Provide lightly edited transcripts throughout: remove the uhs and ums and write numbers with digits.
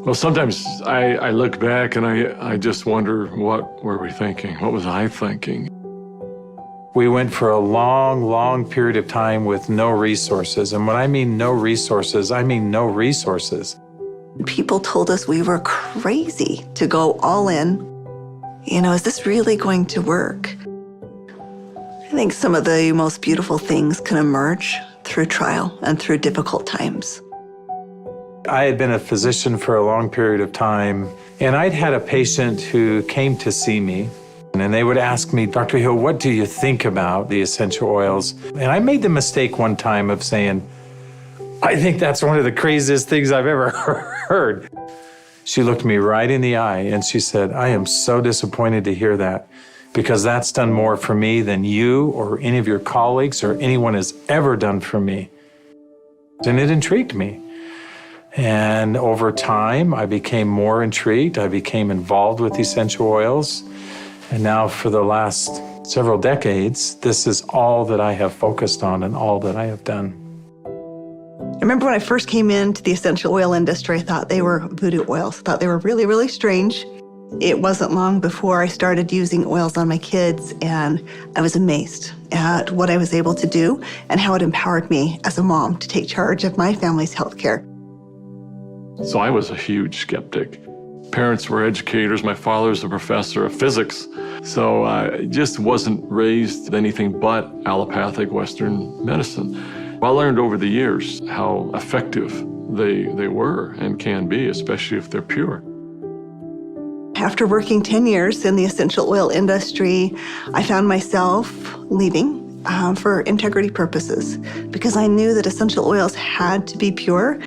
Well, sometimes I look back and I just wonder, what were we thinking? What was I thinking? We went for a long, long period of time with no resources. And when I mean no resources, I mean no resources. People told us we were crazy to go all in. You know, is this really going to work? I think some of the most beautiful things can emerge through trial and through difficult times. I had been a physician for a long period of time, and I'd had a patient who came to see me, and they would ask me, Dr. Hill, what do you think about the essential oils? And I made the mistake one time of saying, I think that's one of the craziest things I've ever heard. She looked me right in the eye and she said, I am so disappointed to hear that, because that's done more for me than you or any of your colleagues or anyone has ever done for me. And it intrigued me. And over time, I became more intrigued. I became involved with essential oils. And now for the last several decades, this is all that I have focused on and all that I have done. I remember when I first came into the essential oil industry, I thought they were voodoo oils. I thought they were really, really strange. It wasn't long before I started using oils on my kids, and I was amazed at what I was able to do and how it empowered me as a mom to take charge of my family's health care. So I was a huge skeptic. Parents were educators. My father's a professor of physics. So I just wasn't raised anything but allopathic Western medicine. I learned over the years how effective they were and can be, especially if they're pure. After working 10 years in the essential oil industry, I found myself leaving for integrity purposes because I knew that essential oils had to be pure.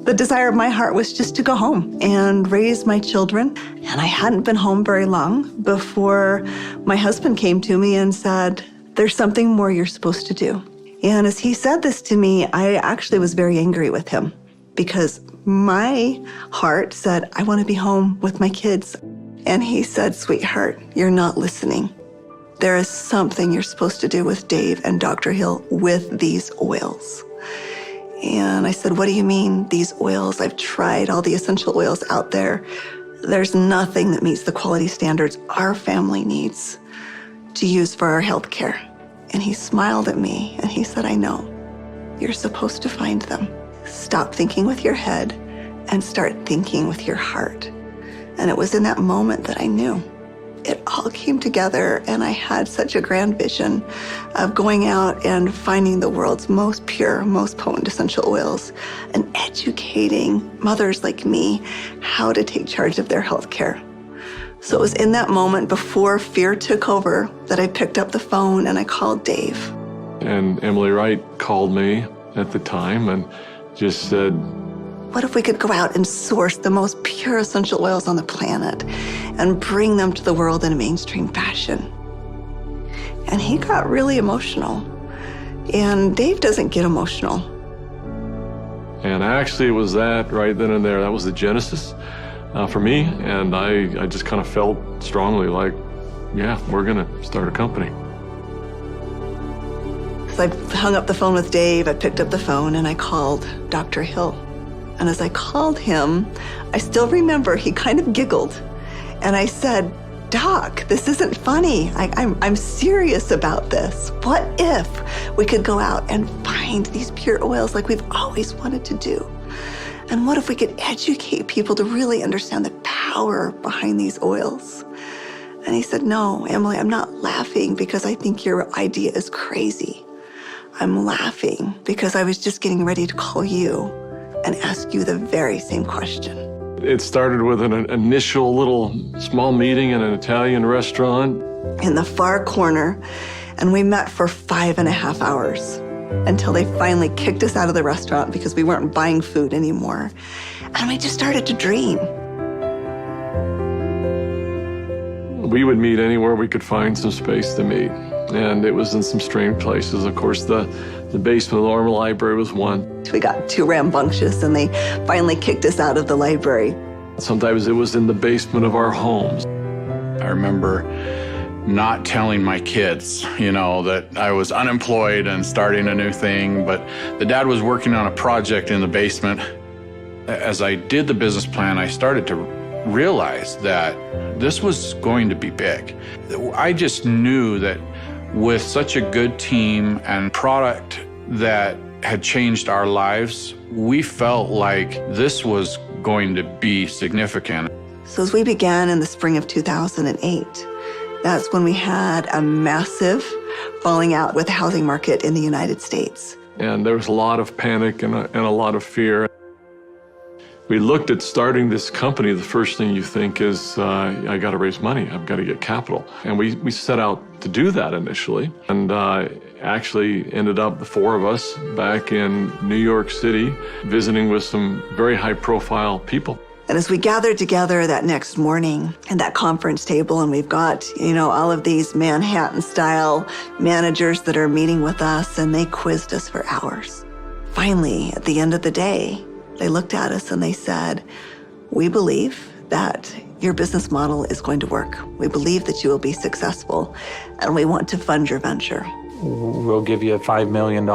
The desire of my heart was just to go home and raise my children. And I hadn't been home very long before my husband came to me and said, there's something more you're supposed to do. And as he said this to me, I actually was very angry with him because my heart said, I want to be home with my kids. And he said, sweetheart, you're not listening. There is something you're supposed to do with Dave and Dr. Hill with these oils. And I said, what do you mean, these oils? I've tried all the essential oils out there. There's nothing that meets the quality standards our family needs to use for our health care. And he smiled at me and he said, I know. You're supposed to find them. Stop thinking with your head and start thinking with your heart. And it was in that moment that I knew. It all came together, and I had such a grand vision of going out and finding the world's most pure, most potent essential oils and educating mothers like me how to take charge of their health care. So it was in that moment before fear took over that I picked up the phone and I called Dave. And Emily Wright called me at the time and just said, what if we could go out and source the most pure essential oils on the planet and bring them to the world in a mainstream fashion? And he got really emotional. And Dave doesn't get emotional. And actually it was that right then and there. That was the genesis for me. And I just kind of felt strongly like, yeah, we're going to start a company. So I hung up the phone with Dave. I picked up the phone and I called Dr. Hill. And as I called him, I still remember he kind of giggled. And I said, Doc, this isn't funny. I'm serious about this. What if we could go out and find these pure oils like we've always wanted to do? And what if we could educate people to really understand the power behind these oils? And he said, no, Emily, I'm not laughing because I think your idea is crazy. I'm laughing because I was just getting ready to call you and ask you the very same question. It started with an initial little small meeting in an Italian restaurant. In the far corner, and we met for 5.5 hours until they finally kicked us out of the restaurant because we weren't buying food anymore. And we just started to dream. We would meet anywhere we could find some space to meet. And it was in some strange places. Of course, the basement of the Normal Library was one. We got too rambunctious and they finally kicked us out of the library. Sometimes it was in the basement of our homes. I remember not telling my kids, that I was unemployed and starting a new thing, but the dad was working on a project in the basement. As I did the business plan, I started to realize that this was going to be big. I just knew that with such a good team and product that had changed our lives, we felt like this was going to be significant. So as we began in the spring of 2008, that's when we had a massive falling out with the housing market in the United States. And there was a lot of panic and a lot of fear. We looked at starting this company. The first thing you think is, I got to raise money. I've got to get capital. And we set out to do that initially. And actually ended up, the four of us, back in New York City, visiting with some very high-profile people. And as we gathered together that next morning at that conference table, and we've got, all of these Manhattan-style managers that are meeting with us, and they quizzed us for hours. Finally, at the end of the day, they looked at us and they said, "We believe that your business model is going to work. We believe that you will be successful, and we want to fund your venture. We'll give you $5 million.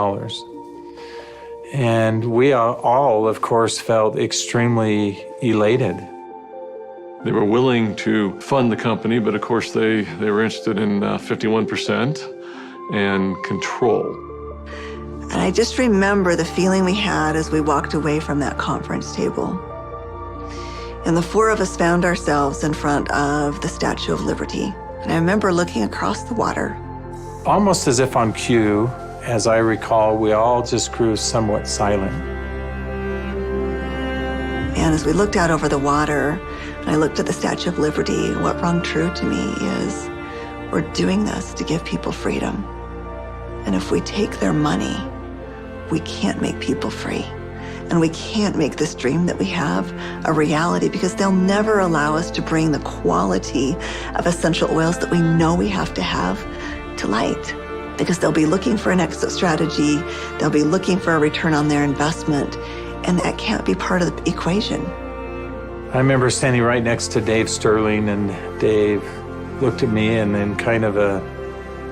And we all, of course, felt extremely elated. They were willing to fund the company, but of course they were interested in 51% and control. And I just remember the feeling we had as we walked away from that conference table. And the four of us found ourselves in front of the Statue of Liberty. And I remember looking across the water. Almost as if on cue, as I recall, we all just grew somewhat silent. And as we looked out over the water, and I looked at the Statue of Liberty, what rung true to me is we're doing this to give people freedom. And if we take their money, we can't make people free. And we can't make this dream that we have a reality, because they'll never allow us to bring the quality of essential oils that we know we have to light. Because they'll be looking for an exit strategy, they'll be looking for a return on their investment, and that can't be part of the equation. I remember standing right next to Dave Sterling, and Dave looked at me, and in kind of a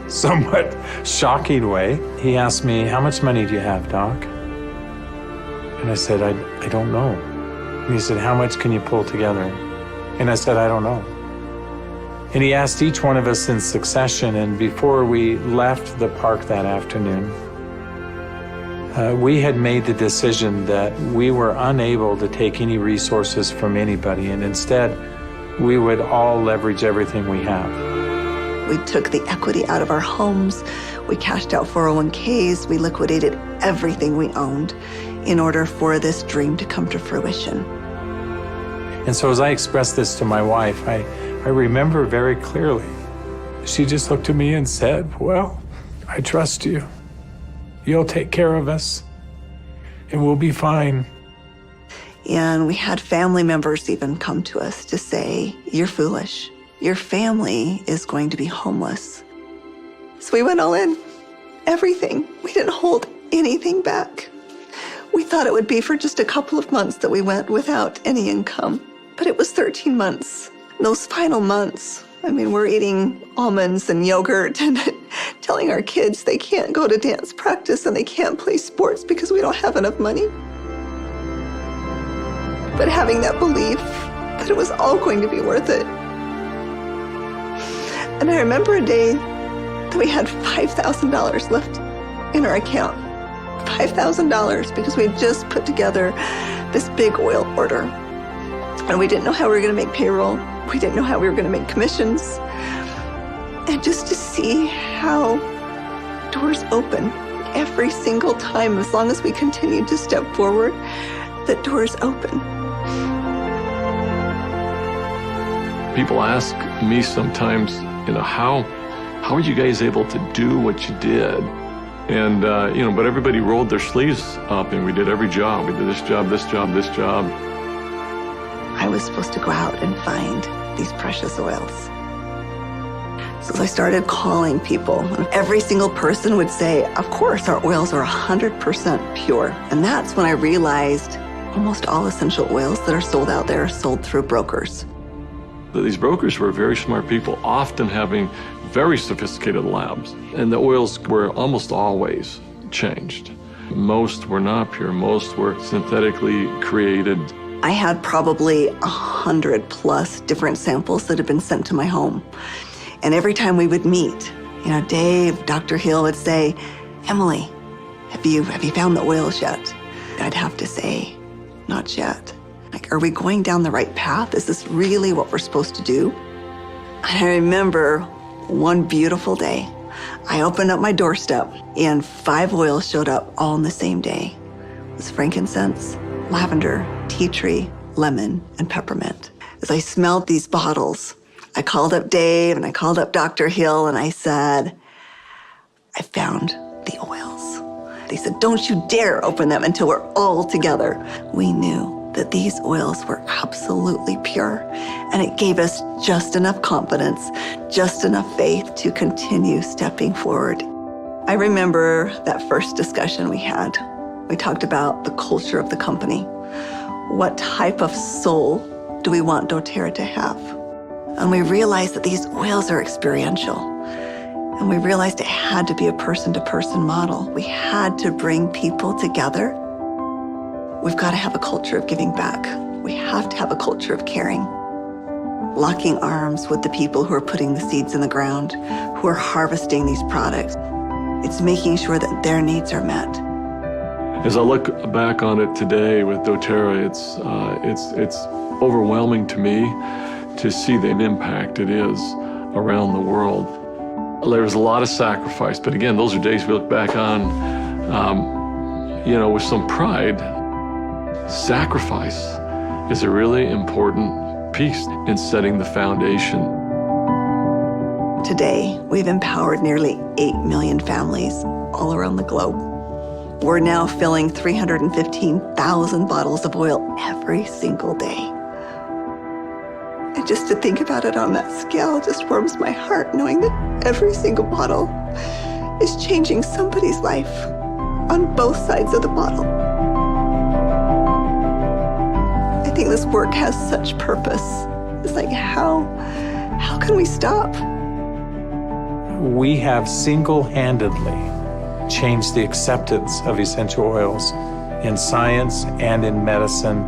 somewhat shocking way, he asked me, "How much money do you have, Doc?" And I said, I don't know. And he said, "How much can you pull together?" And I said, "I don't know." And he asked each one of us in succession, and before we left the park that afternoon, we had made the decision that we were unable to take any resources from anybody, and instead, we would all leverage everything we have. We took the equity out of our homes, we cashed out 401ks, we liquidated everything we owned in order for this dream to come to fruition. And so as I expressed this to my wife, I remember very clearly, she just looked at me and said, "Well, I trust you. You'll take care of us, and we'll be fine." And we had family members even come to us to say, "You're foolish. Your family is going to be homeless." So we went all in, everything. We didn't hold anything back. We thought it would be for just a couple of months that we went without any income, but it was 13 months. Those final months, we're eating almonds and yogurt and telling our kids they can't go to dance practice and they can't play sports because we don't have enough money. But having that belief that it was all going to be worth it. And I remember a day that we had $5,000 left in our account. $5,000 because we had just put together this big oil order. And we didn't know how we were going to make payroll. We didn't know how we were going to make commissions. And just to see how doors open every single time, as long as we continued to step forward, that doors open. People ask me sometimes, how are you guys able to do what you did? And, but everybody rolled their sleeves up and we did every job. We did this job, this job, this job. I was supposed to go out and find these precious oils. So I started calling people. Every single person would say, "Of course, our oils are 100% pure." And that's when I realized almost all essential oils that are sold out there are sold through brokers. These brokers were very smart people, often having very sophisticated labs. And the oils were almost always changed. Most were not pure. Most were synthetically created. I had probably 100+ different samples that had been sent to my home. And every time we would meet, Dave, Dr. Hill would say, Emily, have you found the oils yet? I'd have to say, not yet. Like, are we going down the right path? Is this really what we're supposed to do? And I remember one beautiful day, I opened up my doorstep and 5 oils showed up all on the same day. It was frankincense, lavender, tea tree, lemon, and peppermint. As I smelled these bottles, I called up Dave and I called up Dr. Hill and I said, I found the oils. They said, don't you dare open them until we're all together. We knew that these oils were absolutely pure, and it gave us just enough confidence, just enough faith to continue stepping forward. I remember that first discussion we had. We talked about the culture of the company. What type of soul do we want doTERRA to have? And we realized that these oils are experiential. And we realized it had to be a person-to-person model. We had to bring people together. We've got to have a culture of giving back. We have to have a culture of caring. Locking arms with the people who are putting the seeds in the ground, who are harvesting these products. It's making sure that their needs are met. As I look back on it today with doTERRA, it's overwhelming to me to see the impact it is around the world. There was a lot of sacrifice, but again, those are days we look back on, with some pride. Sacrifice is a really important piece in setting the foundation. Today, we've empowered nearly 8 million families all around the globe. We're now filling 315,000 bottles of oil every single day. And just to think about it on that scale just warms my heart, knowing that every single bottle is changing somebody's life on both sides of the bottle. I think this work has such purpose. It's like, how can we stop? We have single-handedly changed the acceptance of essential oils in science and in medicine.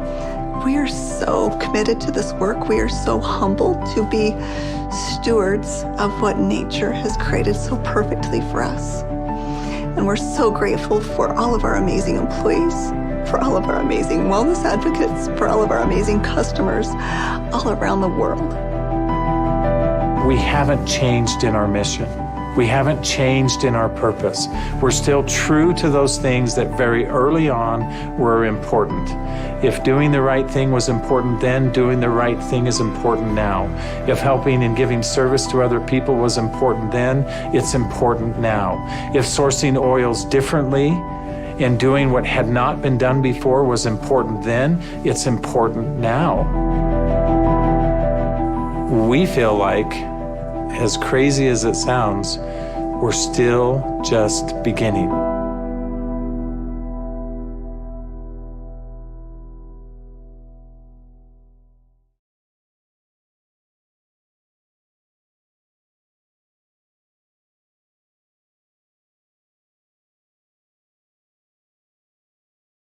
We are so committed to this work. We are so humbled to be stewards of what nature has created so perfectly for us. And we're so grateful for all of our amazing employees, for all of our amazing wellness advocates, for all of our amazing customers all around the world. We haven't changed in our mission. We haven't changed in our purpose. We're still true to those things that very early on were important. If doing the right thing was important then, doing the right thing is important now. If helping and giving service to other people was important then, it's important now. If sourcing oils differently and doing what had not been done before was important then, it's important now. We feel like, as crazy as it sounds, we're still just beginning.